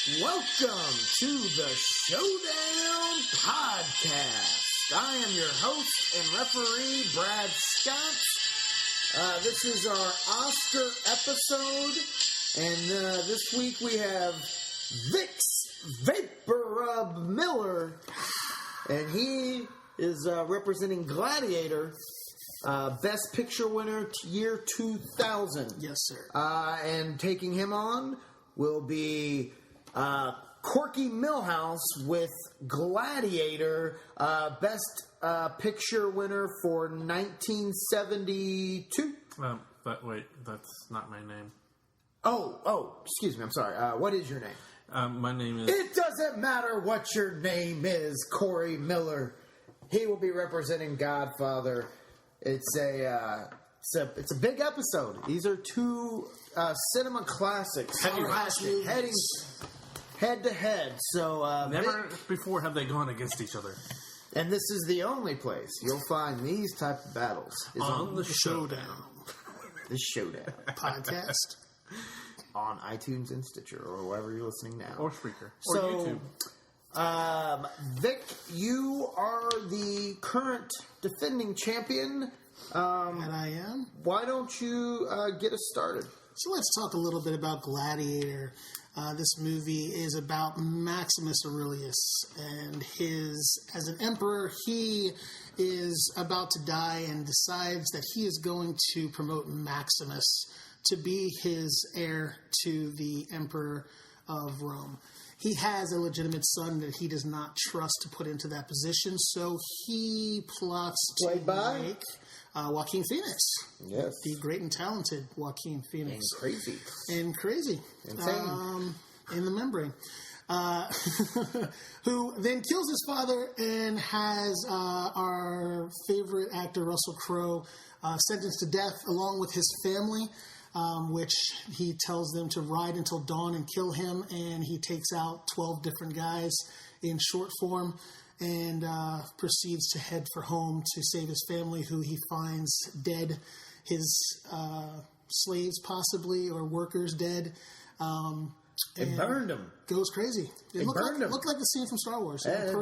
Welcome to the Showdown Podcast. I am your host and referee, Brad Scott. This is our Oscar episode, and this week we have Vic's Vapor Miller, and he is representing Gladiator, Best Picture winner year 2000. Yes, sir. And taking him on will be Corky Millhouse with Gladiator, Best Picture winner for 1972. But wait, that's not my name. Oh, excuse me, I'm sorry. What is your name? My name is... It doesn't matter what your name is, Corey Miller. He will be representing Godfather. It's a big episode. These are two cinema classics. Heading head to head. So Never before have they gone against each other. And this is the only place you'll find these type of battles is on the Showdown. The Showdown Podcast. On iTunes and Stitcher or wherever you're listening now. Or Spreaker. So, or YouTube. Vic, you are the current defending champion. And I am. Why don't you get us started? So let's talk a little bit about Gladiator. This movie is about Maximus Aurelius and as an emperor, he is about to die and decides that he is going to promote Maximus to be his heir to the emperor of Rome. He has a legitimate son that he does not trust to put into that position, so he plots to make Joaquin Phoenix. Yes. The great and talented Joaquin Phoenix. And crazy. Insane. In the membrane. Who then kills his father and has our favorite actor, Russell Crowe, sentenced to death along with his family, which he tells them to ride until dawn and kill him, and he takes out 12 different guys in short form and proceeds to head for home to save his family, who he finds dead, his slaves possibly, or workers dead. They burned him. Goes crazy. It looked like the scene from Star Wars. Yeah, they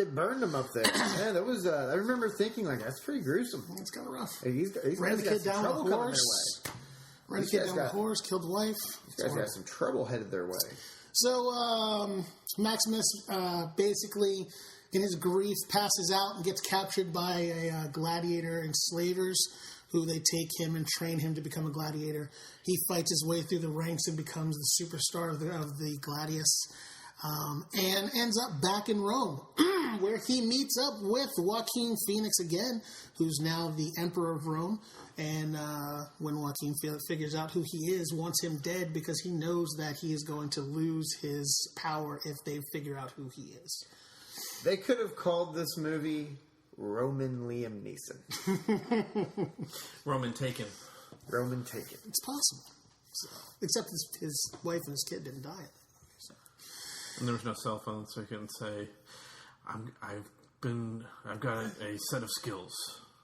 burned him up there. Yeah, that was. I remember thinking, like, that's pretty gruesome. It's kind of rough. Hey, these ran guys the kid down on a horse. Ran the kid down on a horse, killed the wife. These guys got some trouble headed their way. So Maximus basically, in his grief, passes out and gets captured by a gladiator enslavers, who they take him and train him to become a gladiator. He fights his way through the ranks and becomes the superstar of the gladius, and ends up back in Rome, where he meets up with Joaquin Phoenix again, who's now the emperor of Rome. And when Joaquin figures out who he is, wants him dead because he knows that he is going to lose his power if they figure out who he is. They could have called this movie Roman Liam Neeson. Roman Taken. It's possible. So, except his wife and his kid didn't die. So. And there was no cell phone, so he couldn't say, I've got a set of skills,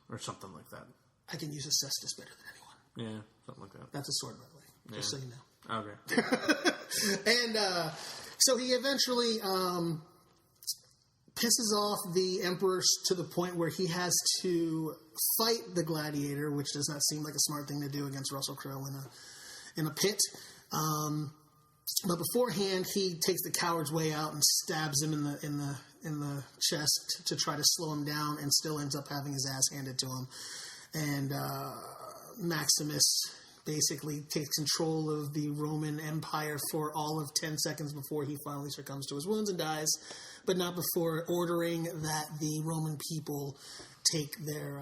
or something like that. I can use a cestus better than anyone. Yeah, something like that. That's a sword, by the way. Just so you know. Okay. And so he eventually pisses off the emperor to the point where he has to fight the gladiator, which does not seem like a smart thing to do against Russell Crowe in a pit. But beforehand, he takes the coward's way out and stabs him in the chest to try to slow him down, and still ends up having his ass handed to him. And Maximus basically takes control of the Roman Empire for all of 10 seconds before he finally succumbs to his wounds and dies, but not before ordering that the Roman people take their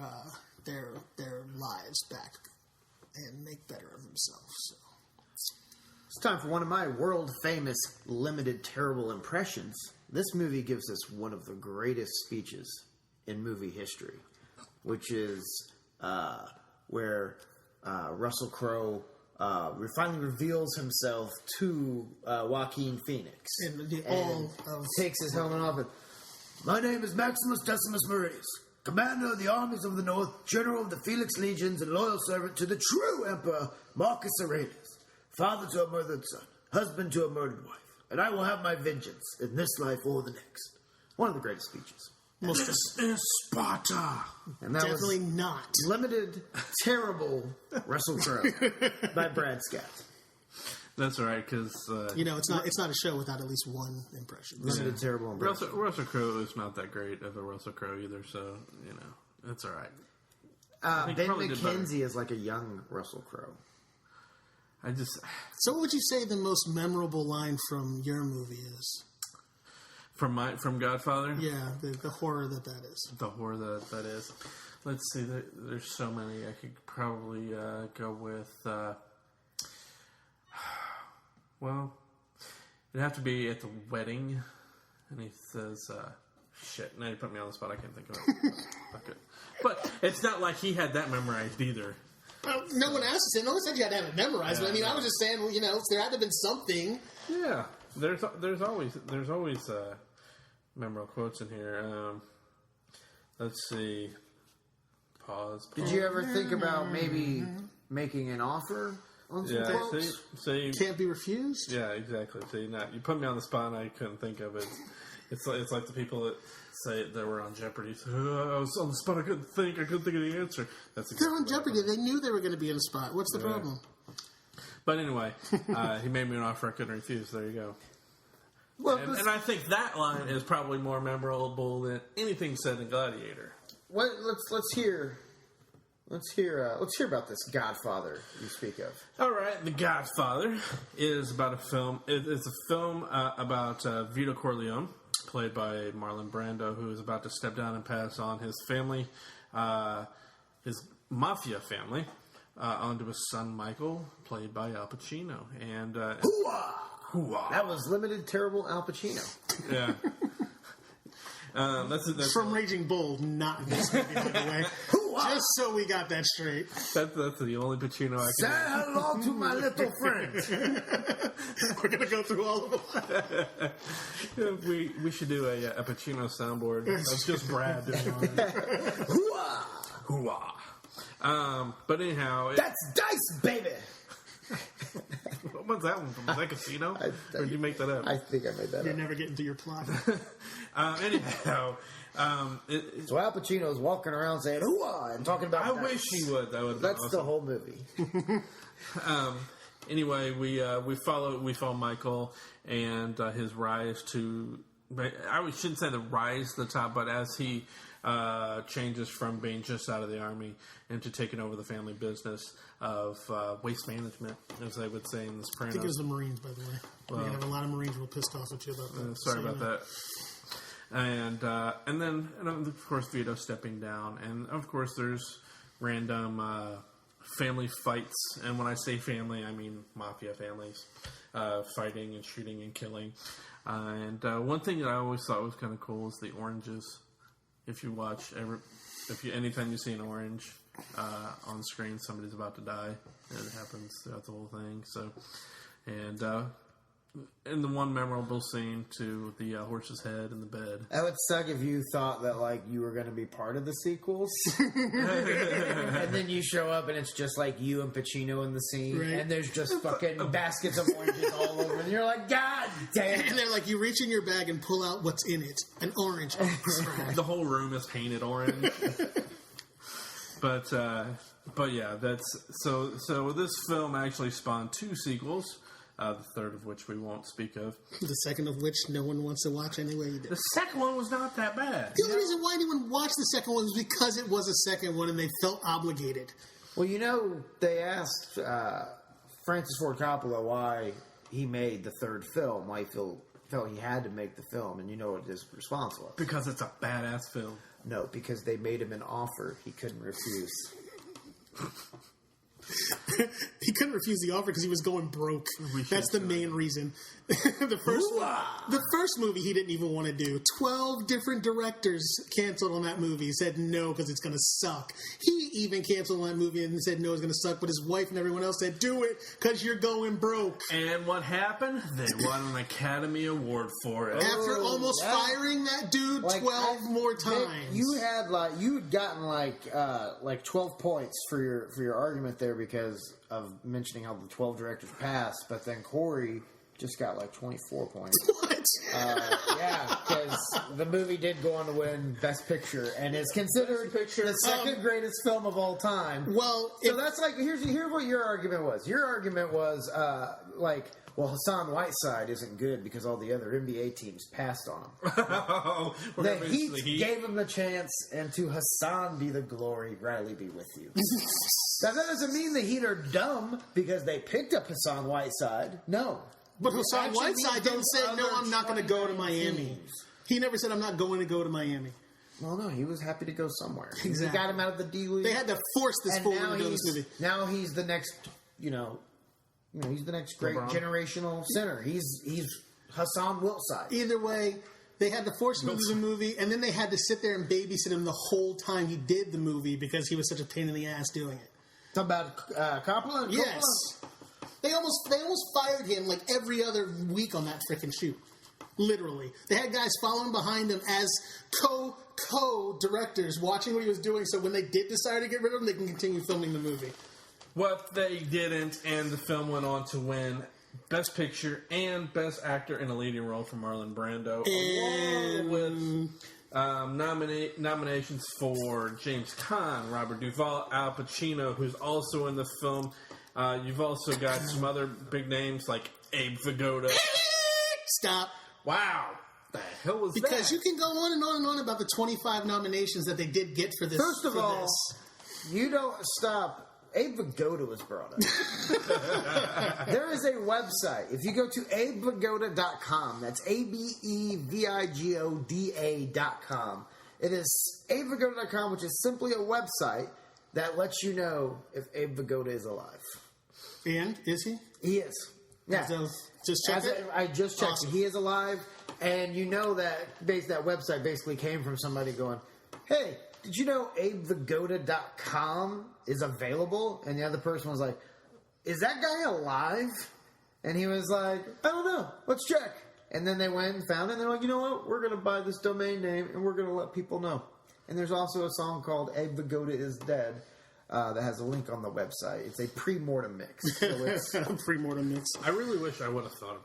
lives back and make better of themselves. So. It's time for one of my world-famous limited terrible impressions. This movie gives us one of the greatest speeches in movie history, which is where Russell Crowe finally reveals himself to Joaquin Phoenix. And takes his helmet off and, "My name is Maximus Decimus Meridius, commander of the armies of the north, general of the Felix legions, and loyal servant to the true emperor Marcus Aurelius, father to a murdered son, husband to a murdered wife. and I will have my vengeance in this life or the next. One of the greatest speeches. Most This is Sparta. And that definitely was not. limited, terrible Russell Crowe by Brad Scott. That's all right, because It's not a show without at least one impression. Limited, terrible impression. Russell Crowe is not that great of a Russell Crowe either, so it's all right. He Ben probably did better. McKenzie is like a young Russell Crowe. So, what would you say the most memorable line from your movie is? From Godfather. Yeah, the horror that is. The horror that is. Let's see. There's so many. I could probably go with. Well, it'd have to be at the wedding, and he says, "Shit." Now you put me on the spot. I can't think of it. Fuck it. But it's not like he had that memorized either. No one asked us. No one said you had to have it memorized. Yeah, but I mean, I was just saying, there had to have been something. Yeah, there's always memorable quotes in here. Let's see. Pause. Did you ever think about maybe making an offer on some quotes? See, Can't be refused. yeah, exactly. See, now you put me on the spot, and I couldn't think of it. It's like the people that say they were on Jeopardy. I was on the spot. I couldn't think of the answer. That's They're on exactly what Jeopardy. They knew they were going to be in a spot. What's the problem? But anyway, he made me an offer I couldn't refuse. There you go. Well, And I think that line is probably more memorable than anything said in Gladiator. let's hear about this Godfather you speak of. All right, The Godfather is about a film. It's a film about Vito Corleone, played by Marlon Brando, who is about to step down and pass on his family, his mafia family, onto his son Michael, played by Al Pacino. And Hoo-ah! That was limited, terrible Al Pacino. yeah. That's From Raging Bull, not this movie, by the way. Just so we got that straight. That's the only Pacino I Say can. hello to my little friend. We're going to go through all of them. We should do a Pacino soundboard. That's just Brad doing it. Hoo-ah! Hoo-ah. But anyhow, That's dice, baby. what's that one from? Is that Casino? Or did you make that up? I think I made that You're up. never getting to your plot. Anyhow, So Al Pacino's walking around saying "hoo-ah" and talking about. I dice. wish he would. That would. That's awesome. the whole movie. Anyway, we follow Michael and his rise to. I shouldn't say the rise to the top, but as he changes from being just out of the army into taking over the family business of waste management, as they would say in The I Sopranos. think it was the Marines, by the way. We're going to have a lot of Marines real pissed off at you about that. Sorry about that. And then of course Vito stepping down, and of course there's random family fights, and when I say family, I mean mafia families fighting and shooting and killing. And one thing that I always thought was kind of cool is the oranges. If you watch anytime you see an orange on screen, somebody's about to die. And it happens throughout the whole thing. So, and the one memorable scene to the horse's head in the bed. That would suck if you thought that like you were going to be part of the sequels, and then you show up and it's just like you and Pacino in the scene, Right. and there's just fucking baskets of oranges all over, and you're like, God damn! And they're like, you reach in your bag and pull out what's in it. An orange. Oh, crap. The whole room is painted orange. But yeah, that's so. This film actually spawned 2 sequels. The third of which we won't speak of. The second of which no one wants to watch anyway. You did. The second one was not that bad. The only reason why anyone watched the second one was because it was a second one and they felt obligated. Well, they asked Francis Ford Coppola why he made the third film, why he felt he had to make the film, and you know what his response was? Because it's a badass film. No, because they made him an offer he couldn't refuse. He couldn't refuse the offer because he was going broke. That's the main reason. The first movie he didn't even want to do. 12 different directors canceled on that movie. Said no because it's going to suck. He even canceled on that movie and said no, it's going to suck. But his wife and everyone else said do it because you're going broke. And what happened? They won an Academy Award for it. After almost firing that dude 12 more times. You'd gotten like 12 points for your argument there because of mentioning how the 12 directors passed, but then Corey just got like 24 points. What? Yeah, because the movie did go on to win Best Picture and is considered the second greatest film of all time. Well, so that's like here's what your argument was. Your argument was well, Hassan Whiteside isn't good because all the other NBA teams passed on him. The Heat gave him the chance, and to Hassan be the glory, Riley be with you. That doesn't mean the Heat are dumb because they picked up Hassan Whiteside. No. But Hassan Whiteside didn't say, no, I'm not going to go to Miami. Teams. He never said, I'm not going to go to Miami. Well, no, he was happy to go somewhere. Exactly. He got him out of the D-League. They had to force this fool into this movie. Now he's the next, he's the next great generational center. He's Hassan Whiteside. Either way, they had to force him into the movie, and then they had to sit there and babysit him the whole time he did the movie because he was such a pain in the ass doing it. Talk about Coppola? Yes. They almost fired him like every other week on that freaking shoot. Literally. They had guys following behind him as co-directors watching what he was doing, so when they did decide to get rid of him, they can continue filming the movie. What they didn't, and the film went on to win Best Picture and Best Actor in a Leading Role for Marlon Brando, along with nominations for James Caan, Robert Duvall, Al Pacino, who's also in the film. You've also got some other big names like Abe Vigoda. Stop. Wow. The hell was that? Because you can go on and on and on about the 25 nominations that they did get for this. First of all, you don't stop. Abe Vigoda was brought up. There is a website. If you go to abevigoda.com, that's ABEVIGODA.com. It is abevigoda.com, which is simply a website that lets you know if Abe Vigoda is alive. And is he? He is. Yeah. Just check it? I just checked. Awesome. He is alive, and you know that that website basically came from somebody going, hey, did you know abevigoda.com is available? And the other person was like, is that guy alive? And he was like, I don't know. Let's check. And then they went and found it, and they're like, you know what? We're going to buy this domain name, and we're going to let people know. And there's also a song called Abe Vigoda is Dead that has a link on the website. It's a pre-mortem mix. So it's pre-mortem mix. I really wish I would have thought of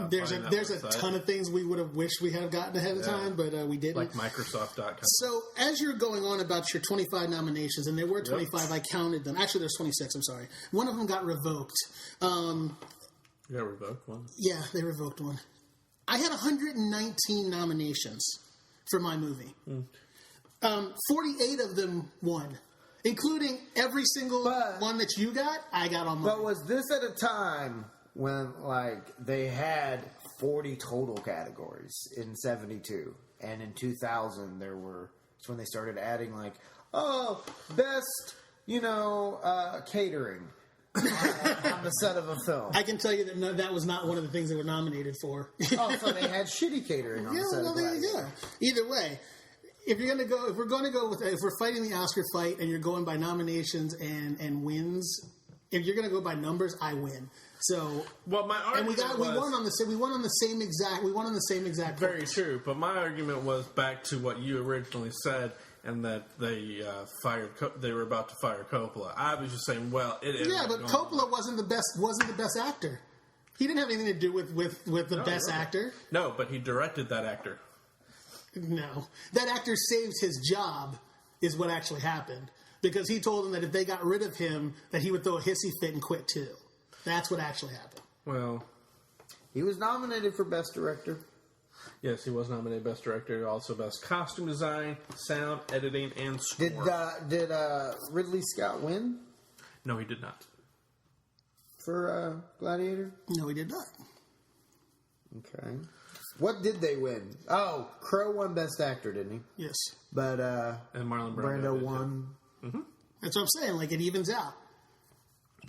there's a ton of things we would have wished we had gotten ahead of time, but we didn't. Like Microsoft.com. So as you're going on about your 25 nominations, and there were 25, I counted them. Actually, there's 26, I'm sorry. One of them got revoked. You got revoked one? Yeah, they revoked one. I had 119 nominations for my movie. 48 of them won. Including every single one that you got, I got on mine. But was this at a time when, they had 40 total categories in 72? And in 2000, it's when they started adding, best, catering on the set of a film. I can tell you that that was not one of the things they were nominated for. So they had shitty catering on the set of Gladiator. Yeah. Either way. If we're fighting the Oscar fight and you're going by nominations and wins, if you're going to go by numbers, I win. So, well, my argument we won on the same exact. Very true, but my argument was back to what you originally said, and that they they were about to fire Coppola. I was just saying, well, it is. Yeah, but Coppola wasn't the best actor. He didn't have anything to do with the best actor. No, but he directed that actor. No. That actor saved his job is what actually happened. Because he told them that if they got rid of him, that he would throw a hissy fit and quit too. That's what actually happened. Well, he was nominated for Best Director. Yes, he was nominated Best Director, also Best Costume Design, Sound, Editing, and Score. Did Ridley Scott win? No, he did not. For Gladiator? No, he did not. Okay. What did they win? Oh, Crowe won Best Actor, didn't he? Yes. But and Marlon Brando won. Mm-hmm. That's what I'm saying. It evens out.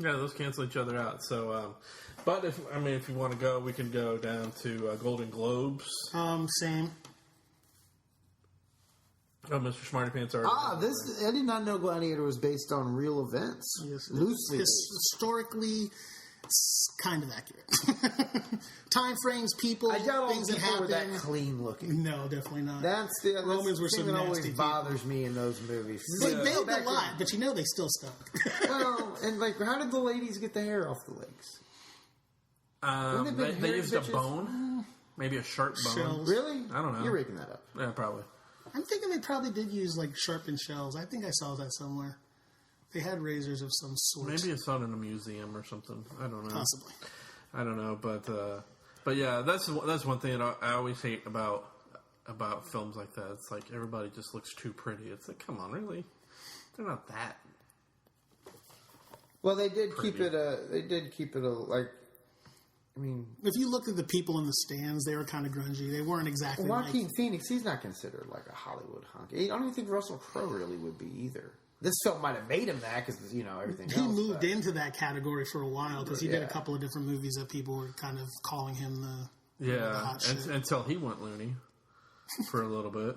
Yeah, those cancel each other out. So, but if you want to go, we can go down to Golden Globes. Same. Oh, Mr. Smarty Pants already. I did not know Gladiator was based on real events. Yes, loosely historically, kind of accurate. Time frames, people, things that happen. Were that clean looking? No, definitely not. That's the Romans were thing so that always nasty bothers me in those movies. They made a lot, but they still stunk. Well, and how did the ladies get the hair off the legs? They used a bone, maybe a sharp bone. Shells. Really? I don't know. You're making that up. Yeah, probably. I'm thinking they probably did use like sharpened shells. I think I saw that somewhere. They had razors of some sort. Maybe it's out in a museum or something. I don't know. Possibly. I don't know, but yeah, that's one thing that I always hate about films like that. It's like everybody just looks too pretty. It's like, come on, really? They're not that. Well, they did Pretty. keep it. Like, I mean, If you looked at the people in the stands, they were kind of grungy. They weren't exactly Joaquin Phoenix. He's not considered like a Hollywood hunk. I don't even think Russell Crowe really would be either. This film might have made him that because everything. He else, moved but- into that category for a while because he did a Yeah. couple of different movies that people were kind of calling him the Yeah, hot shit. until he went loony for a little bit.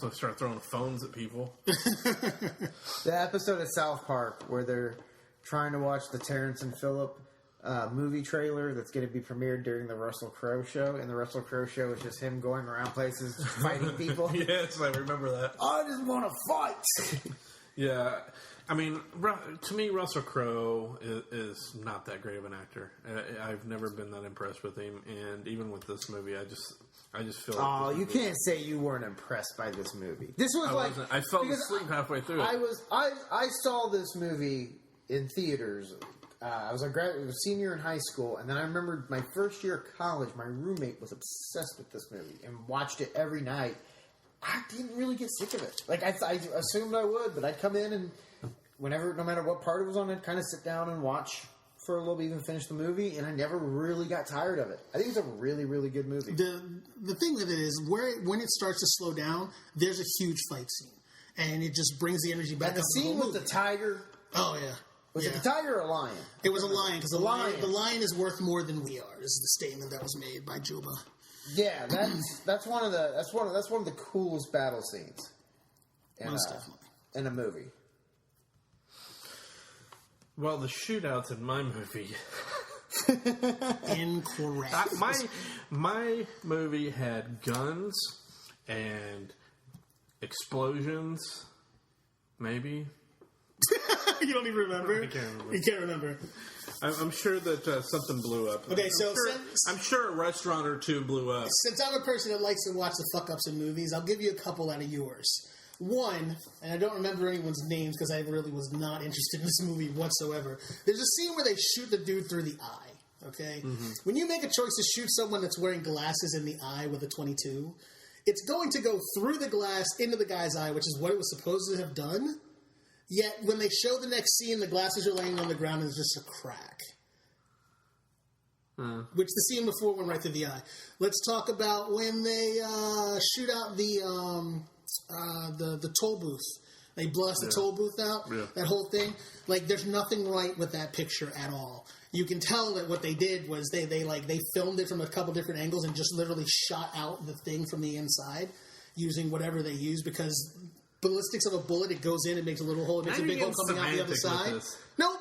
So start throwing phones at people. The episode of South Park where they're trying to watch the Terrence and Phillip movie trailer that's going to be premiered during the Russell Crowe show, and the Russell Crowe show is just him going around places fighting people. Yes, I remember that. I just want to fight. Yeah, I mean, to me, Russell Crowe is not that great of an actor. I've never been that impressed with him, and even with this movie, I just feel like... Oh, you can't say you weren't impressed by this movie. This was I fell because asleep halfway through it. I saw this movie in theaters. I was a senior in high school, and then I remember my first year of college, my roommate was obsessed with this movie and watched it every night. I didn't really get sick of it. Like, I assumed I would, but I'd come in and no matter what part it was on, I'd kind of sit down and watch for a little bit, even finish the movie, and I never really got tired of it. I think it's a really, really good movie. The thing with it is, when it starts to slow down, there's a huge fight scene. And it just brings the energy back And the up. scene with the tiger... Oh, yeah. Was it the tiger or a lion? It was a lion, because the lion is worth more than we are, is the statement that was made by Juba. Yeah, that's one of the coolest battle scenes. Most definitely. In a movie. Well, the shootouts in my movie... Incorrect. My movie had guns and explosions, maybe. You don't even remember? I can't remember. You can't remember. I'm sure that something blew up. Okay, so I'm sure a restaurant or two blew up. Since I'm a person that likes to watch the fuck-ups in movies, I'll give you a couple out of yours. One, and I don't remember anyone's names because I really was not interested in this movie whatsoever. There's a scene where they shoot the dude through the eye, okay? Mm-hmm. When you make a choice to shoot someone that's wearing glasses in the eye with a .22, it's going to go through the glass into the guy's eye, which is what it was supposed to have done. Yet, when they show the next scene, the glasses are laying on the ground and there's just a crack. Which the scene before went right through the eye. Let's talk about when they shoot out the toll booth. They blast the toll booth out. Yeah. That whole thing. Like, there's nothing right with that picture at all. You can tell that what they did was they filmed it from a couple different angles and just literally shot out the thing from the inside using whatever they used, because ballistics of a bullet, it goes in, it makes a little hole, it makes a big hole coming out the other side. Nope.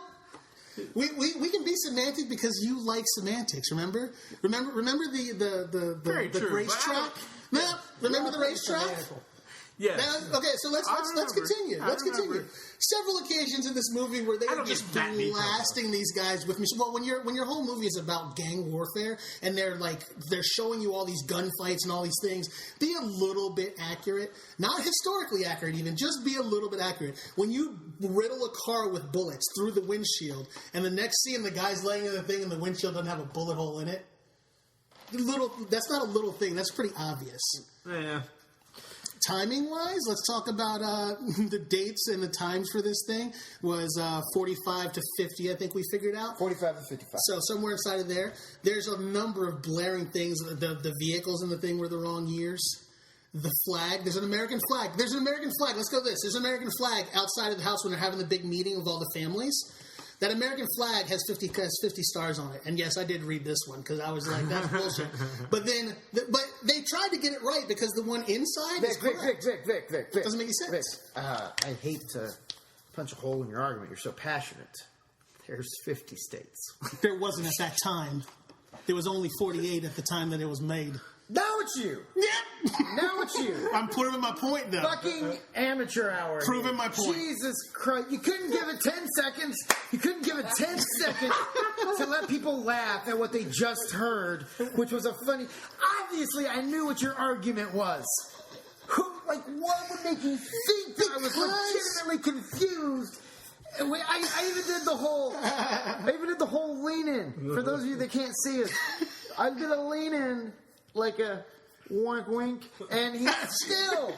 We can be semantic because you like semantics. Remember the racetrack? No, remember the racetrack? Yeah. Okay, so let's continue. Let's continue. Several occasions in this movie where they are just blasting these guys with machines. Well, when your whole movie is about gang warfare and they're showing you all these gunfights and all these things, be a little bit accurate. Not historically accurate even, just be a little bit accurate. When you riddle a car with bullets through the windshield and the next scene the guy's laying in the thing and the windshield doesn't have a bullet hole in it, that's not a little thing, that's pretty obvious. Yeah. Timing-wise, let's talk about the dates and the times for this thing. Was 45 to 50, I think we figured out. 45 to 55. So somewhere inside of there, there's a number of blaring things. The vehicles in the thing were the wrong years. The flag, there's an American flag. There's an American flag. Let's go this. There's an American flag outside of the house when they're having the big meeting of all the families. That American flag has 50 stars on it. And yes, I did read this one because I was like, that's bullshit. But they tried to get it right because the one inside is correct. Vic. Doesn't make any sense. Vic, I hate to punch a hole in your argument. You're so passionate. There's 50 states. There wasn't at that time. There was only 48 at the time that it was made. Now it's you. Yeah. Now it's you. I'm proving my point, though. Fucking amateur hour. Proving my point. Jesus Christ. You couldn't give it 10 seconds. You couldn't give it 10 seconds to let people laugh at what they just heard, which was a funny. Obviously, I knew what your argument was. What would make you think that I was legitimately confused? I even did the whole lean in. For those of you that can't see it, I did a lean in like a wink wink, and he still.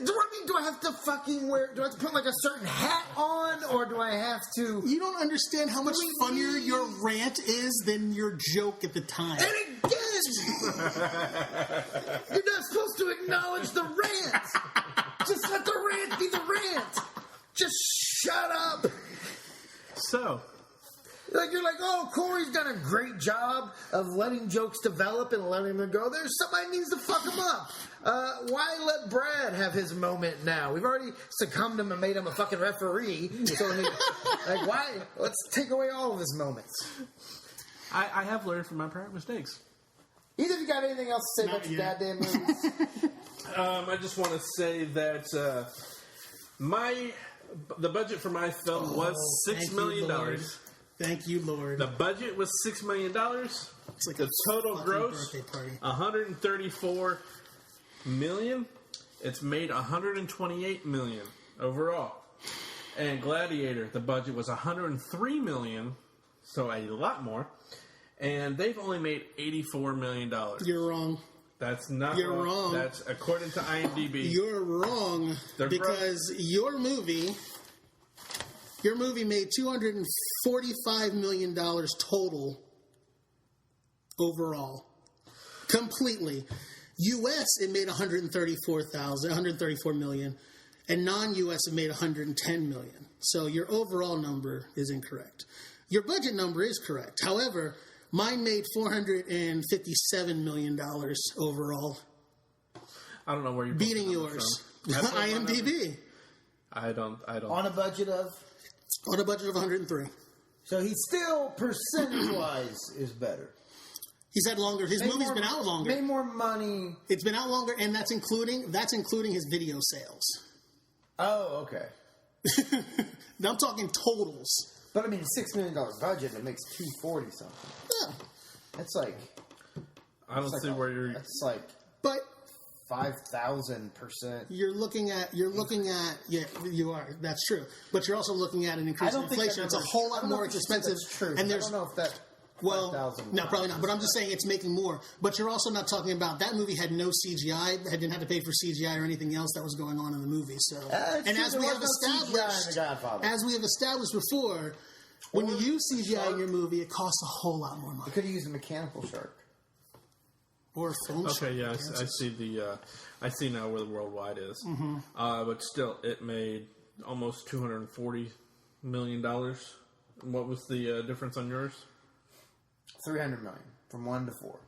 Do I have to fucking wear? Do I have to put like a certain hat on, or do I have to? You don't understand how much funnier your rant is than your joke at the time. And again, you're not supposed to acknowledge the rant. Just let the rant be the rant. Just shut up. So, you're like, oh, Corey's done a great job of letting jokes develop and letting them go. There's somebody needs to fuck him up. Why let Brad have his moment now? We've already succumbed him and made him a fucking referee. So why? Let's take away all of his moments. I have learned from my prior mistakes. Either of you got anything else to say about your goddamn movies? I just want to say that the budget for my film was $6 million. Thank you, Lord. The budget was $6 million. It's like the total gross, $134 million. It's made $128 million overall. And Gladiator, the budget was $103 million, so a lot more. And they've only made $84 million. You're wrong. That's not You're wrong. That's according to IMDb. You're wrong. Because your movie made $245 million total overall. Completely. U.S. it made $134 million, and non-U.S. it made $110 million. So your overall number is incorrect. Your budget number is correct. However, mine made $457 million overall. I don't know where you're beating yours. IMDb. I don't. On a budget of 103. So he still, percentage-wise, is better. He's had longer. His movie's been out longer. Made more money. It's been out longer, and that's including his video sales. Oh, okay. Now I'm talking totals. But I mean, $6 million budget, it makes $240 something. Yeah, that's like. I don't see where you're. That's like. But 5,000%. You're looking at. Yeah, you are. That's true. But you're also looking at an increase in inflation. It's a whole lot more expensive. That's true. And there's. I don't know if that. Well, no, probably not. But I'm just saying it's making more. But you're also not talking about that movie had no CGI. Didn't have to pay for CGI or anything else that was going on in the movie. So, and as we have established before, when you use CGI in your movie, it costs a whole lot more money. You could have used a mechanical shark or a film shark. Okay, yeah, I see the. I see now where the worldwide is. Mm-hmm. But still, it made almost $240 million. What was the difference on yours? $300 million from 1 to 4.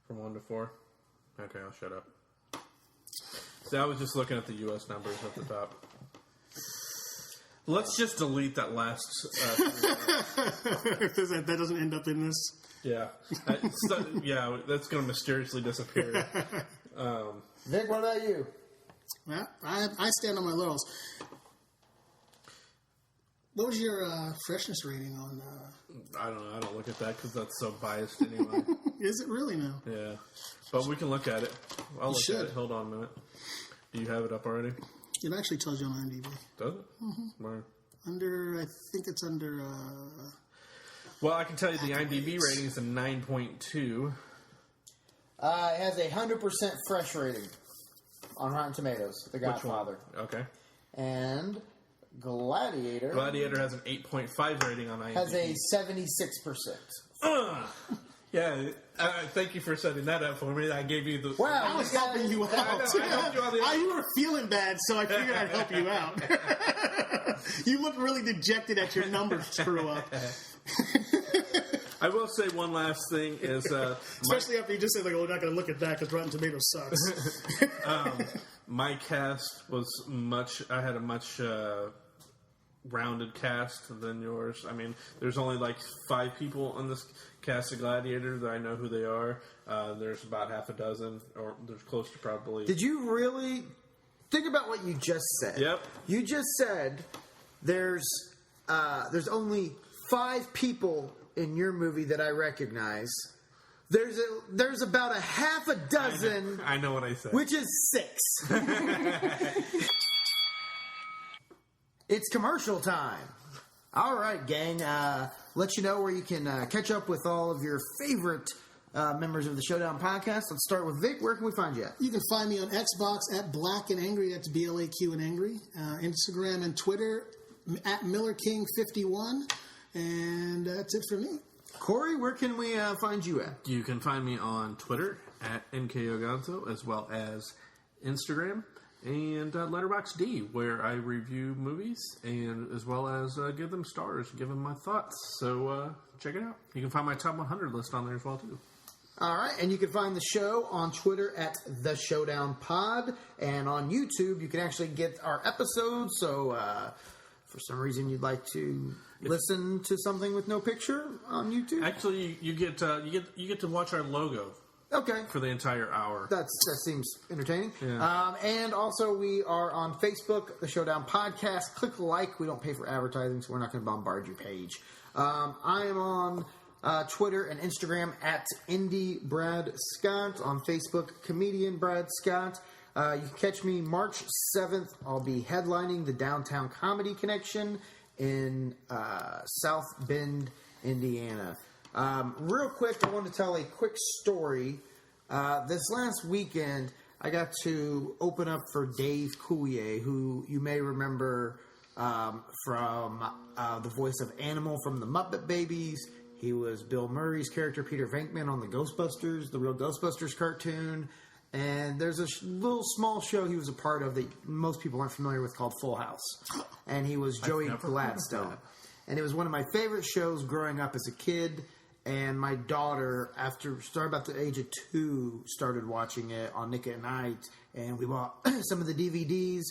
From 1 to 4? Okay, I'll shut up. See, I was just looking at the U.S. numbers at the top. Let's just delete that last. That doesn't end up in this. Yeah, yeah, that's going to mysteriously disappear. Vic, what about you? Well, I stand on my laurels. What was your freshness rating on? I don't know. I don't look at that because that's so biased anyway. Is it really now? Yeah, but we can look at it. I'll look at it. Hold on a minute. Do you have it up already? It actually tells you on IMDb. Does it? Mm-hmm. Where? I think it's under. Well, I can tell you the IMDb rating is a 9.2. It has a 100% fresh rating on Rotten Tomatoes. The Godfather. Okay. And Gladiator. Gladiator has an 8.5 rating on IMDb. Has a 76%. Yeah. Thank you for setting that up for me. I gave you the. Wow, I was helping you out. I helped you on the you were feeling bad, so I figured I'd help you out. You look really dejected at your number screw up. I will say one last thing is... especially after you just said, we're not going to look at that because Rotten Tomatoes sucks. My cast was I had a much rounded cast than yours. I mean, there's only 5 people on this cast of Gladiator that I know who they are. There's about half a dozen, or there's close to probably... Did you really... Think about what you just said. Yep. You just said there's only 5 people in your movie that I recognize, there's about a half a dozen. I know what I said. Which is 6. It's commercial time. All right, gang. Let you know where you can catch up with all of your favorite members of the Showdown podcast. Let's start with Vic. Where can we find you at? You can find me on Xbox at Black and Angry. That's BLAQ and Angry. Instagram and Twitter at MillerKing51. And that's it for me. Corey, where can we find you at? You can find me on Twitter at NKOGonzo, as well as Instagram and Letterboxd, where I review movies and as well as give them stars, give them my thoughts. So check it out. You can find my top 100 list on there as well, too. All right, and you can find the show on Twitter at The Showdown Pod, and on YouTube you can actually get our episodes. So, for some reason you'd like to listen to something with no picture on YouTube, Actually, you get to watch our logo. Okay. For the entire hour. That seems entertaining. Yeah. And also, we are on Facebook, The Showdown Podcast. Click like. We don't pay for advertising, so we're not going to bombard your page. I am on Twitter and Instagram at Indie Brad Scott. On Facebook, Comedian Brad Scott. You can catch me March 7th. I'll be headlining the Downtown Comedy Connection in South Bend, Indiana. Real quick, I want to tell a quick story. This last weekend, I got to open up for Dave Coulier, who you may remember from the voice of Animal from the Muppet Babies. He was Bill Murray's character, Peter Venkman, on the Ghostbusters, the real Ghostbusters cartoon. And there's a little small show he was a part of that most people aren't familiar with called Full House. And he was Joey Gladstone. And it was one of my favorite shows growing up as a kid. And my daughter, after about the age of 2, started watching it on Nick at Night. And we bought some of the DVDs.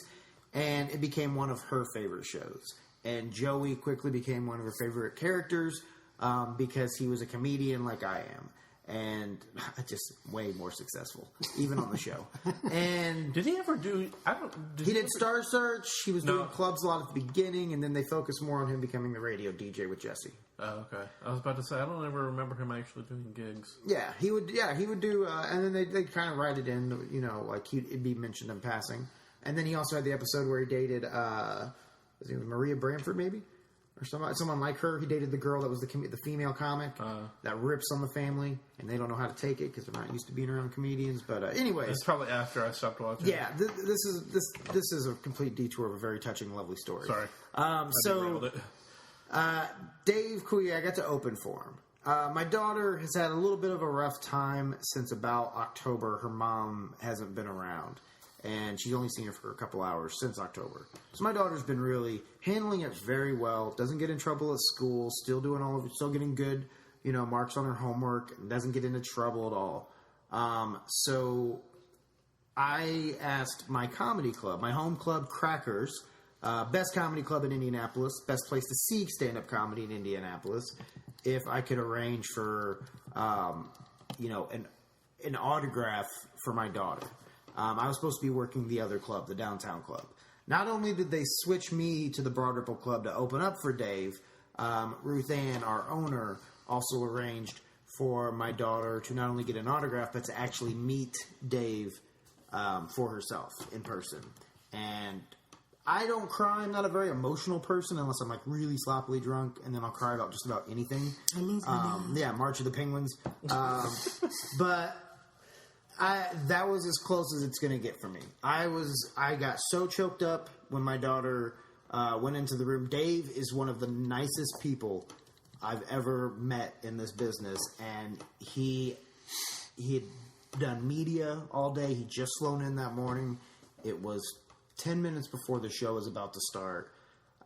And it became one of her favorite shows. And Joey quickly became one of her favorite characters because he was a comedian like I am. And just way more successful, even on the show. And did he ever do? He did Star Search. He was doing clubs a lot at the beginning, and then they focused more on him becoming the radio DJ with Jesse. Oh, okay. I was about to say I don't ever remember him actually doing gigs. Yeah, he would. Yeah, he would do, and then they kind of write it in, like it'd be mentioned in passing. And then he also had the episode where he dated, was it Maria Bamford, maybe? Or someone like her. He dated the girl that was the female comic that rips on the family, and they don't know how to take it because they're not used to being around comedians. But anyways, it's probably after I stopped watching. Yeah, this is a complete detour of a very touching, lovely story. Sorry. Dave Coulier, I got to open for him. My daughter has had a little bit of a rough time since about October. Her mom hasn't been around. And she's only seen her for a couple hours since October. So my daughter's been really handling it very well. Doesn't get in trouble at school. Still getting good, marks on her homework. And doesn't get into trouble at all. So I asked my comedy club, my home club, Crackers, best comedy club in Indianapolis, best place to see stand-up comedy in Indianapolis, if I could arrange for, an autograph for my daughter. I was supposed to be working the other club, the Downtown Club. Not only did they switch me to the Broad Ripple Club to open up for Dave, Ruth Ann, our owner, also arranged for my daughter to not only get an autograph, but to actually meet Dave for herself in person. And I don't cry. I'm not a very emotional person unless I'm, really sloppily drunk, and then I'll cry about just about anything. I love March of the Penguins. But that was as close as it's going to get for me. I got so choked up when my daughter went into the room. Dave is one of the nicest people I've ever met in this business, and he had done media all day. He just flown in that morning. It was 10 minutes before the show was about to start,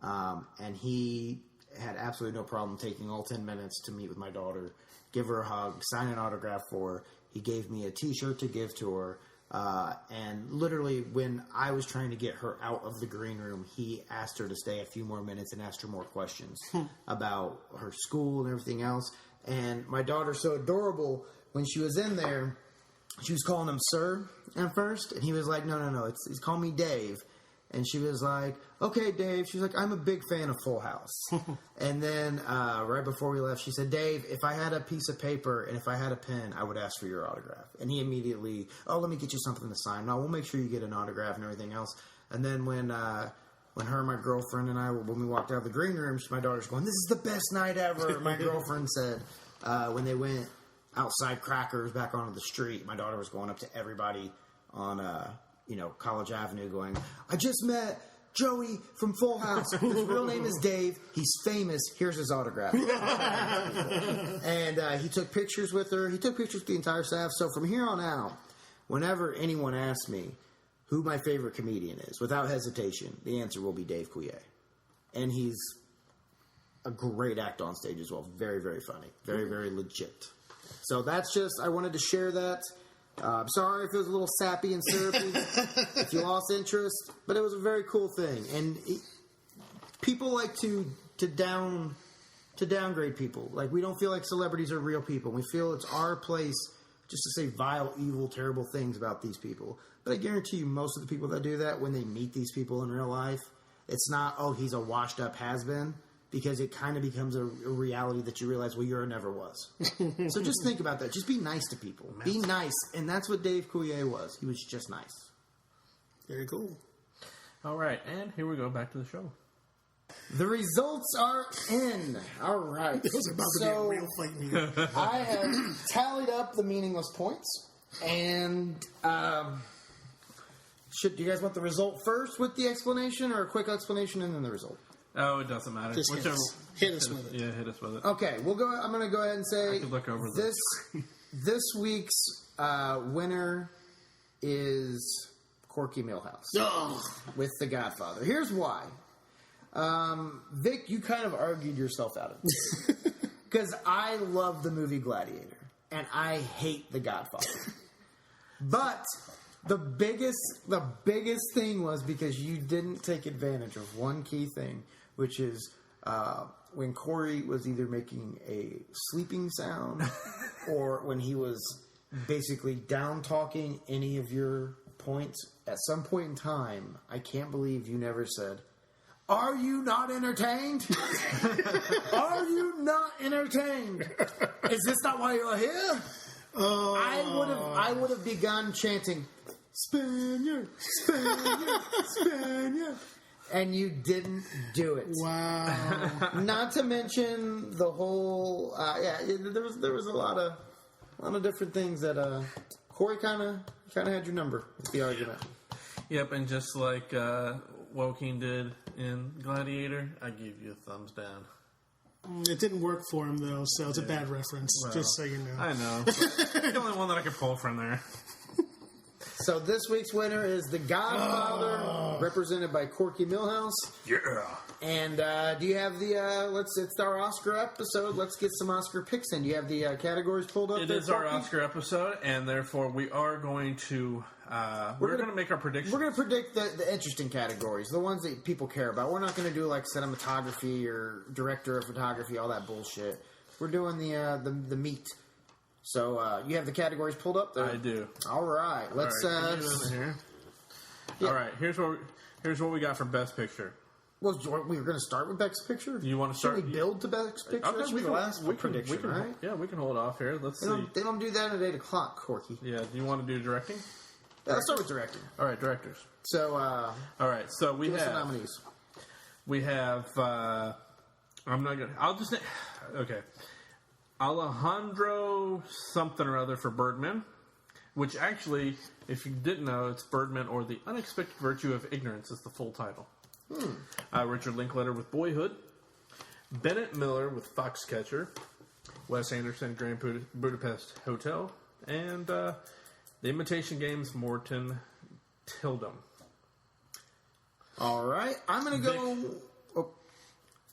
and he had absolutely no problem taking all 10 minutes to meet with my daughter, give her a hug, sign an autograph for her. He gave me a T-shirt to give to her, and literally when I was trying to get her out of the green room, he asked her to stay a few more minutes and asked her more questions about her school and everything else. And my daughter's so adorable. When she was in there, she was calling him sir at first, and he was like, no, he's calling me Dave. And she was like, okay, Dave. She's like, I'm a big fan of Full House. And then right before we left, she said, Dave, if I had a piece of paper and if I had a pen, I would ask for your autograph. And he immediately, oh, let me get you something to sign. No, we'll make sure you get an autograph and everything else. And then when her and my girlfriend and I, when we walked out of the green room, my daughter's going, this is the best night ever. My girlfriend said when they went outside Crackers back onto the street, my daughter was going up to everybody on College Avenue going, I just met Joey from Full House. His real name is Dave. He's famous. Here's his autograph. And he took pictures with her. He took pictures with the entire staff. So from here on out, whenever anyone asks me who my favorite comedian is, without hesitation, the answer will be Dave Coulier. And he's a great act on stage as well. Very, very funny. Very, very legit. So that's just, I wanted to share that. I'm sorry if it was a little sappy and syrupy, if you lost interest, but it was a very cool thing. And people like to downgrade people. Like, we don't feel like celebrities are real people. We feel it's our place just to say vile, evil, terrible things about these people. But I guarantee you, most of the people that do that, when they meet these people in real life, it's not, oh, he's a washed-up has-been. Because it kind of becomes a reality that you realize, well, you never was. So just think about that. Just be nice to people. Be nice. And that's what Dave Coulier was. He was just nice. Very cool. All right, and here we go. Back to the show. The results are in. All right. It was about to be a real fight meeting. I have tallied up the meaningless points. And do you guys want the result first with the explanation, or a quick explanation and then the result? Oh, it doesn't matter. Just hit us with it. Yeah, hit us with it. Okay, we'll go. I'm going to go ahead and say I could look over this week's winner is Corky Millhouse with The Godfather. Here's why. Vic, you kind of argued yourself out of this because I love the movie Gladiator and I hate The Godfather. But the biggest thing was because you didn't take advantage of one key thing, which is when Corey was either making a sleeping sound or when he was basically down talking any of your points. At some point in time, I can't believe you never said, "Are you not entertained? Are you not entertained? Is this not why you're here?" I would have begun chanting, "Spaniard, Spaniard, Spaniard," and you didn't do it. Wow! Not to mention the whole. There was a lot of different things that Corey kind of had your number with the argument. Yep, and just like Joaquin did in Gladiator, I give you a thumbs down. It didn't work for him, though, so it's a bad reference, Well, just so you know. I know. It's the only one that I could pull from there. So this week's winner is The Godfather, represented by Corky Millhouse. Yeah. And do you have the, it's our Oscar episode. Let's get some Oscar picks in. Do you have the categories pulled up? It is our Oscar episode, and therefore we are going to, we're going to make our predictions. We're going to predict the interesting categories, the ones that people care about. We're not going to do like cinematography or director of photography, all that bullshit. We're doing the meat. So you have the categories pulled up there? I do. All right. Let's... All right, here. Yeah. All right, here's what we got for Best Picture. Well, we were going to start with Best Picture? Do you want to start? Should we build to Best Picture? Okay, That should be the last prediction, right? Yeah, we can hold off here. Let's see. They don't do that at 8 o'clock, Corky. Yeah, do you want to do directing? Let's start with directing. All right, directors. So, all right, so we give us have the nominees. We have. I'm not gonna. I'll just. Okay. Alejandro something or other for Birdman, which actually, if you didn't know, it's Birdman or the Unexpected Virtue of Ignorance is the full title. Richard Linklater with Boyhood, Bennett Miller with Foxcatcher, Wes Anderson, Grand Budapest Hotel, and The Imitation Game's Morton Tildum. All right, I'm going to go... Oh,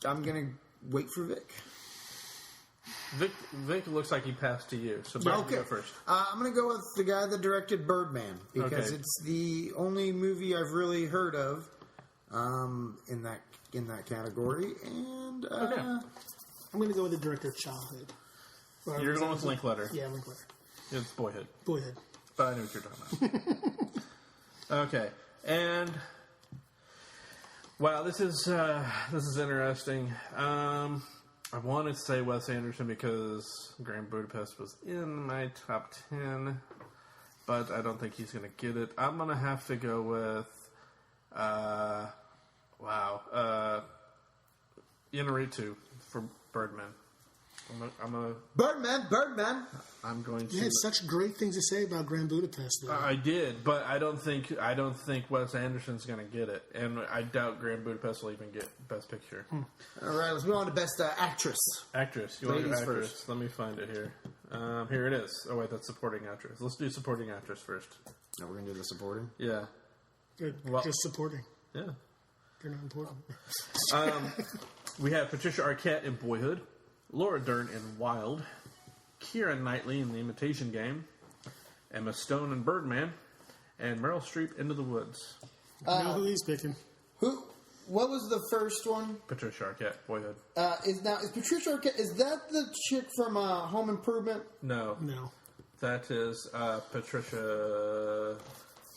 I'm going to wait for Vic. Vic looks like he passed to you, so Brad, you go first. I'm going to go with the guy that directed Birdman, because Okay. it's the only movie I've really heard of in that category. And Okay. I'm going to go with the director of Childhood. You're going with Linklater. Yeah, Linklater. It's Boyhood. Boyhood. But I know what you're talking about. Okay, and Wow, this is interesting. I want to say Wes Anderson because Grand Budapest was in my top 10, but I don't think he's going to get it. I'm going to have to go with, Inarritu for Birdman. Birdman. I'm going to. You had such great things to say about Grand Budapest, though. I did, but I don't think Wes Anderson's going to get it, and I doubt Grand Budapest will even get Best Picture. All right, let's move on to Best Actress. Actress, you want to do Ladies actress? first. Let me find it here. Here it is. Oh wait, that's supporting actress. Let's do supporting actress first. No, we're gonna do the supporting. Yeah, Good. Well- Just supporting. yeah. They're not important. We have Patricia Arquette in Boyhood, Laura Dern in Wild, Keira Knightley in The Imitation Game, Emma Stone in Birdman, and Meryl Streep Into the Woods. You know who he's picking. What was the first one? Patricia Arquette, Boyhood. Is Patricia Arquette? Is that the chick from Home Improvement? No, that is Patricia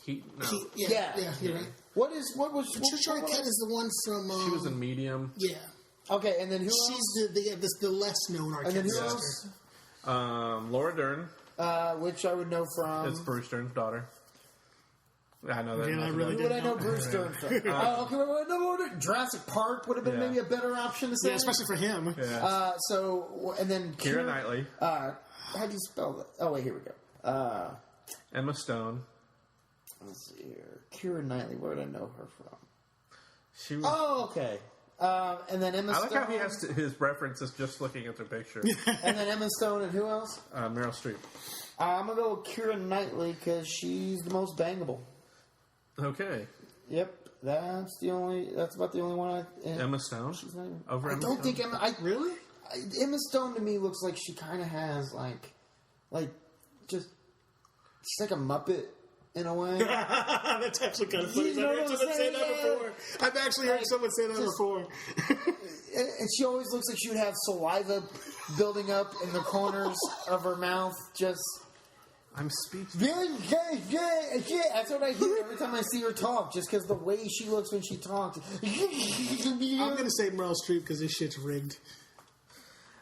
Heaton. No, Yeah, you're right. What was Patricia Arquette is the one from... she was in Medium. Yeah. Okay, and then who She's else? the less known Arquette And then who sister. else? Laura Dern. Which I would know from. It's Bruce Dern's daughter. I know that. Yeah, I really Who would I know Bruce Dern from? Okay, wait, Jurassic Park would have been maybe a better option to say. Yeah, especially for him. Yeah. And then Keira Knightley. How do you spell that? Oh wait, here we go. Emma Stone. Let's see here. Keira Knightley. Where did I know her from? She was. Oh, okay. And then Emma I Stone. like how he has his references just looking at their picture. And then Emma Stone and who else? Meryl Streep. I'm gonna go with Keira Knightley because she's the most bangable. Okay. Yep, that's about the only one. Emma Stone. She's not even, Over I Emma don't Stone? think Emma. Really? Emma Stone to me looks like she kind of has she's like a Muppet in a way. That's actually kind of funny. You know I've heard what I'm someone say saying? that Yeah. before. I've actually heard someone say that before. And she always looks like she would have saliva building up in the corners of her mouth. Just I'm speechless. yeah. That's what I hear every time I see her talk. Just because the way she looks when she talks. I'm gonna say Meryl Streep because this shit's rigged.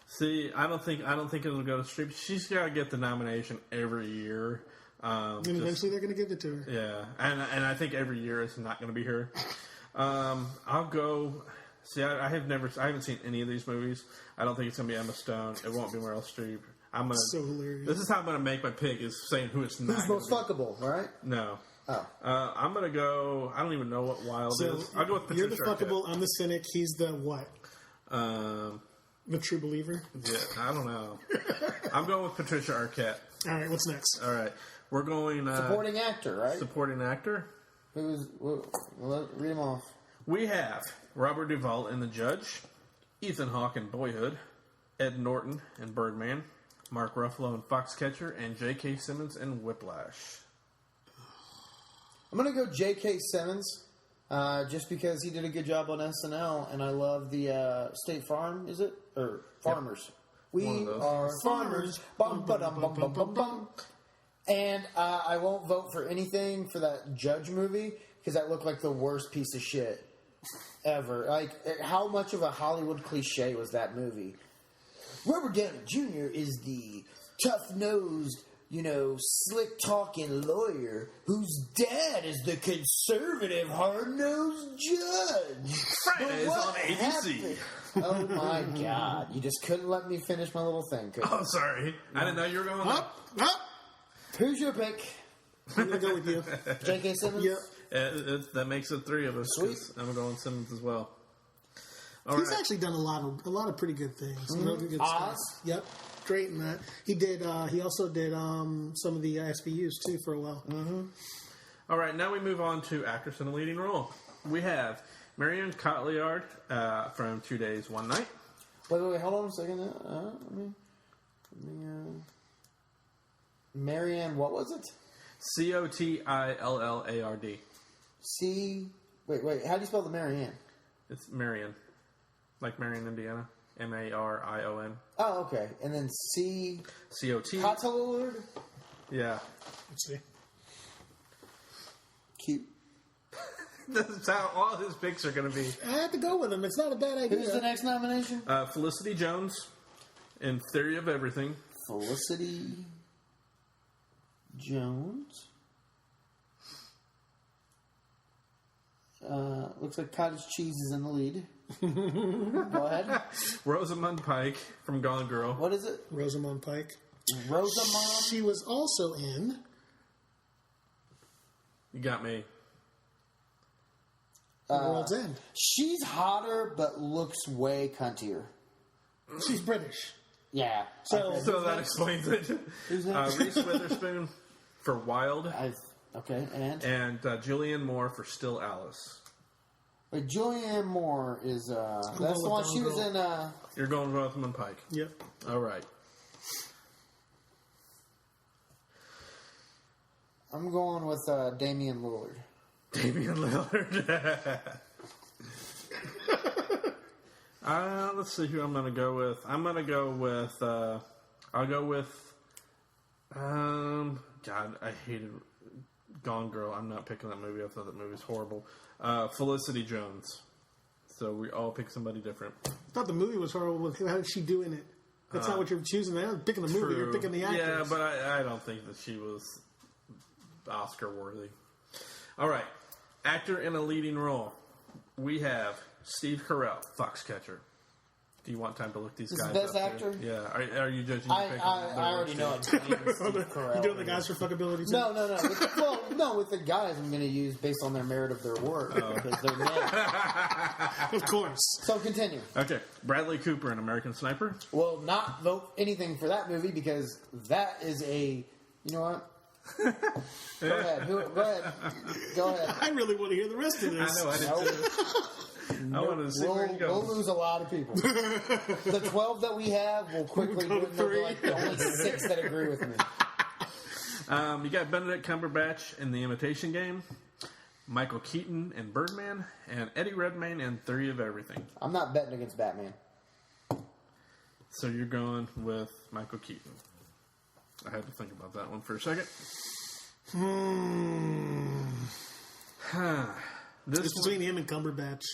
See, I don't think it'll go to Streep. She's got to get the nomination every year. And eventually they're gonna give it to her. Yeah, and I think every year it's not going to be her. I'll go. See, I haven't seen any of these movies. I don't think it's going to be Emma Stone. It won't be Meryl Streep. I'm gonna. So hilarious. This is how I'm going to make my pick: is saying who it's not. Who's most fuckable, right? No. Oh. I'm going to go. I don't even know what Wild is. I'll go with Patricia you're the fuckable. Arquette. I'm the cynic. He's the what? The true believer. Yeah, I don't know. I'm going with Patricia Arquette. All right, what's next? All right, we're going Supporting actor, right? supporting actor. Read them off. We have Robert Duvall in The Judge, Ethan Hawke in Boyhood, Ed Norton in Birdman, Mark Ruffalo in Foxcatcher, and J.K. Simmons in Whiplash. I'm going to go J.K. Simmons, just because he did a good job on SNL, and I love the State Farm, is it? Or Farmers. One We of those. are farmers. Bum, ba-dum, bum, bum, bum, bum. And I won't vote for anything for that Judge movie, because that looked like the worst piece of shit ever. Like, how much of a Hollywood cliche was that movie? Robert Downey Jr. is the tough-nosed, slick-talking lawyer whose dad is the conservative, hard-nosed judge. Fridays on ABC. Oh, my God. You just couldn't let me finish my little thing, could you? Oh, sorry. I didn't know you were going there. Up. Who's your pick? I'm gonna go with you. J.K. Simmons? Yep. That makes it three of us. Sweet. 'Cause I'm going Simmons as well. All He's right. actually done a lot of pretty good things. Good Oz? stuff. Yep. Great in that. He did. He also did some of the SVUs too for a while. All right, now we move on to actress in a leading role. We have Marion Cotillard from 2 Days, One Night. Wait, hold on a second. Marianne, what was it? Cotillard. Wait, how do you spell the Marianne? It's Marion. Like Marion, Indiana. Marion. Oh, okay. And then C. COT. Cotillard? Yeah. Let's see. Cute. That's how all his picks are going to be. I have to go with him. It's not a bad idea. Who's the next nomination? Felicity Jones in Theory of Everything. Felicity Jones. Looks like cottage cheese is in the lead. Go ahead. Rosamund Pike from Gone Girl. What is it? Rosamund Pike. Rosamund? She was also in... You got me. The World's End. She's hotter, but looks way cuntier. She's British. Yeah. So that explains it. Reese Witherspoon for Wild. Okay, and Julianne Moore for Still Alice. But Julianne Moore is that's going the one with she was Gone in. You're going with Rosamund Pike. Yep. All right. I'm going with Damian Lillard. Damian Lillard. Let's see who I'm going to go with. I'm going to go with. I'll go with. God, I hated Gone Girl. I'm not picking that movie. I thought that movie was horrible. Felicity Jones. So we all pick somebody different. I thought the movie was horrible. How did she do in it? That's not what you're choosing. They're not picking the movie. You're picking the actors. Yeah, but I don't think that she was Oscar worthy. All right. Actor in a leading role. We have Steve Carell, Foxcatcher. Do you want time to look these guys Best up? actor? Yeah. Are you judging? I already know it's Steve Carell. You doing the guys for fuckability too? No. With the guys, I'm going to use based on their merit of their work because they're men. Of course. So continue. Okay. Bradley Cooper in American Sniper. Will not vote anything for that movie because that is a. You know what? Go ahead. Go ahead. I really want to hear the rest of this. I know. I did too. I want to see where you go. We'll lose a lot of people. The 12 that we have will quickly We'll go to there'll be like the only 6 that agree with me. You got Benedict Cumberbatch in The Imitation Game, Michael Keaton in Birdman, and Eddie Redmayne in Theory of Everything. I'm not betting against Batman. So you're going with Michael Keaton. I had to think about that one for a second. It's between him and Cumberbatch.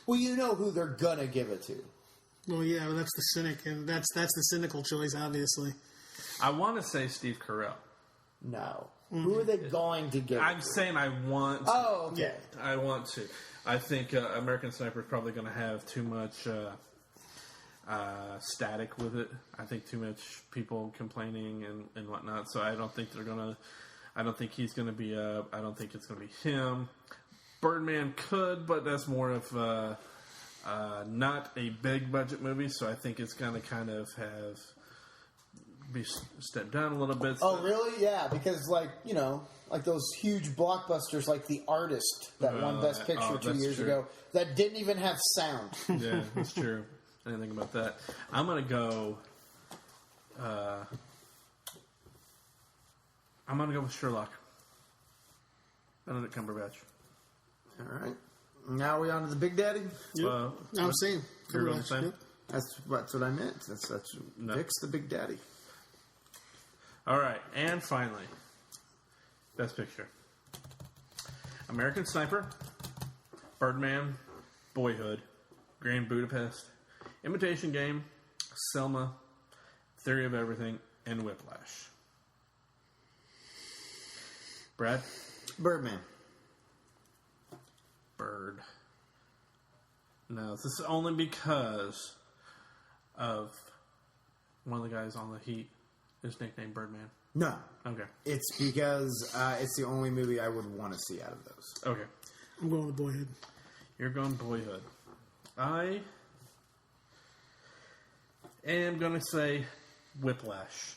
Well, you know who they're gonna give it to. Well, yeah, well, that's the cynic, and that's the cynical choice, obviously. I want to say Steve Carell. No. Who are they going to give I'm it to? saying I want to. Oh, okay. I want to. I think American Sniper is probably going to have too much static with it. I think too much people complaining and whatnot. So I don't think they're going to. I don't think he's going to be up. I don't think it's going to be him. Birdman could, but that's more of not a big budget movie. So I think it's going to kind of be stepped down a little bit. Oh, really? Yeah, because like those huge blockbusters like The Artist that won Best Picture 2 years ago that didn't even have sound. Yeah, that's true. I didn't think about that. I'm going to go. I'm going to go with Sherlock. Benedict Cumberbatch. All right. Now we on to the Big Daddy? Yep. I'm saying. You're going the same? Yep. That's what I meant. That's Vic's the Big Daddy. All right. And finally, Best Picture. American Sniper, Birdman, Boyhood, Grand Budapest, Imitation Game, Selma, Theory of Everything, and Whiplash. Brad? Birdman. Bird. No, this is only because of one of the guys on the Heat is nicknamed Birdman. No. Okay. It's because it's the only movie I would want to see out of those. Okay. I'm going with Boyhood. You're going Boyhood. I am going to say Whiplash.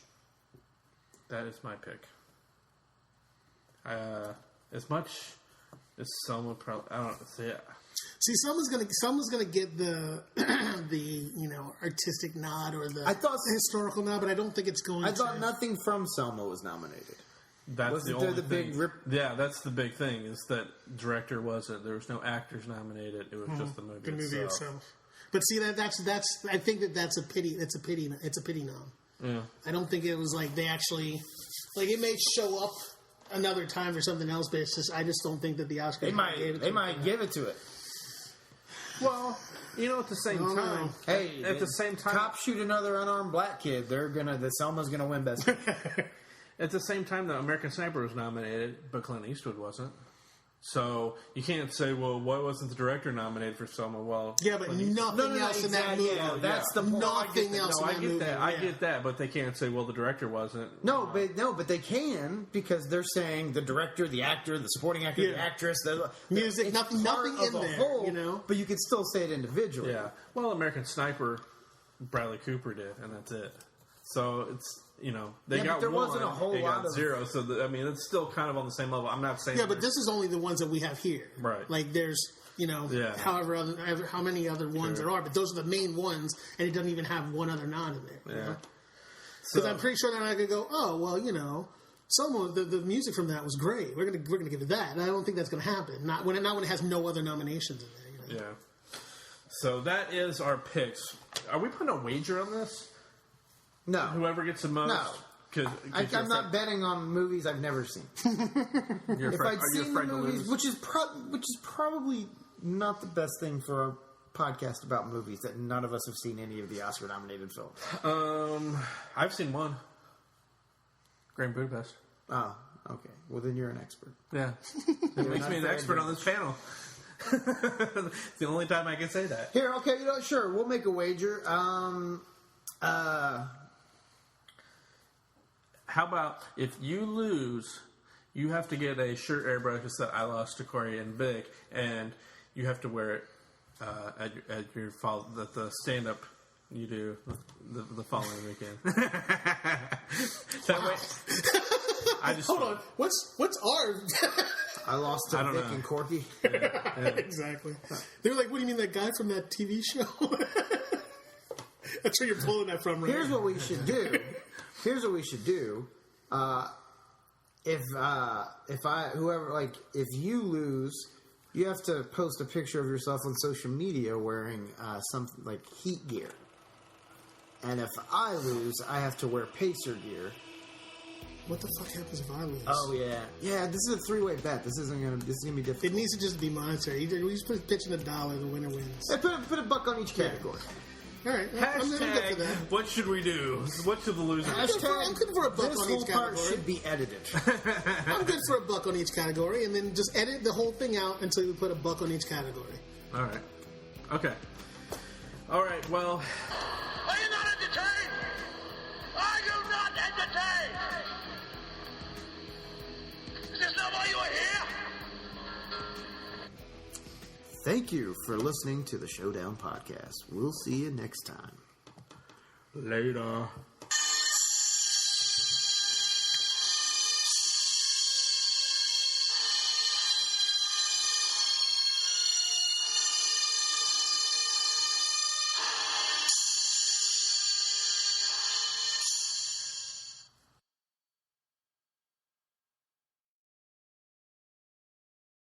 That is my pick. As much as Selma probably, I don't know. Yeah. See, someone's gonna get the artistic nod or the historical nod, but I don't think it's going. I thought nothing from Selma was nominated. That's Wasn't the there only the thing. big rip? Yeah, that's the big thing is that director wasn't. There was no actors nominated. It was just the movie. The movie itself. itself. But see, that's. I think that's a pity. It's a pity nom. Yeah. I don't think it was like they actually, like it may show up another time for something else, but I just don't think that the Oscars They might give it to it. Well, at the same time, Hey, at the same time, cops shoot another unarmed black kid. The Selma's gonna win best. at the same time, though, American Sniper was nominated, but Clint Eastwood wasn't. So you can't say, well, why wasn't the director nominated for Selma? Well, yeah, but nothing else in that movie. Yeah, that's the point. Nothing else in that movie. I get that, but they can't say, well, the director wasn't. But they can, because they're saying the director, the actor, the supporting actor, the actress, the music, nothing in there. Whole, but you can still say it individually. Yeah. Well, American Sniper, Bradley Cooper did, and that's it. So it's. They got there one, wasn't a whole they lot got of zero. So it's still kind of on the same level. I'm not saying. Yeah, but this is only the ones that we have here. Right. Like there's, how many other ones there are, but those are the main ones, and it doesn't even have one other nod in there. Yeah. Because I'm pretty sure they're not going to go, oh well, some the music from that was great. We're gonna give it that. And I don't think that's going to happen. Not when it has no other nominations in there. Yeah. So that is our picks. Are we putting a wager on this? No. Whoever gets the most. No. I'm not betting on movies I've never seen. You're if I'd seen the movies, lose? which is probably not the best thing for a podcast about movies, that none of us have seen any of the Oscar-nominated films. I've seen one. Grand Budapest. Oh, okay. Well, then you're an expert. Yeah. It makes me an expert on this channel. It's the only time I can say that. Here, okay, sure, we'll make a wager. How about if you lose, you have to get a shirt airbrush that said "I lost to Corey and Vic," and you have to wear it at your the stand up you do the following weekend. That way, I just hold on. What's our? I lost to Vic and Corky. Yeah. Exactly. They were like, "What do you mean, that guy from that TV show?" That's where you're pulling that from, right? Here's what we should do. If you lose, you have to post a picture of yourself on social media wearing something like Heat gear. And if I lose, I have to wear Pacer gear. What the fuck happens if I lose? Oh yeah. This is a 3-way bet. This is gonna be difficult. It needs to just be monetary. We just pitch in $1, the winner wins. Hey, put $1 on each category. All right, I'm good for that. What should we do? What should the loser do? I'm good for $1 this on whole each part category. should be edited. I'm good for $1 on each category, and then just edit the whole thing out until you put $1 on each category. All right. Okay. All right. Well. Are you not entertained? Are you not entertained? Is this not why you are here? Thank you for listening to the Showdown Podcast. We'll see you next time. Later.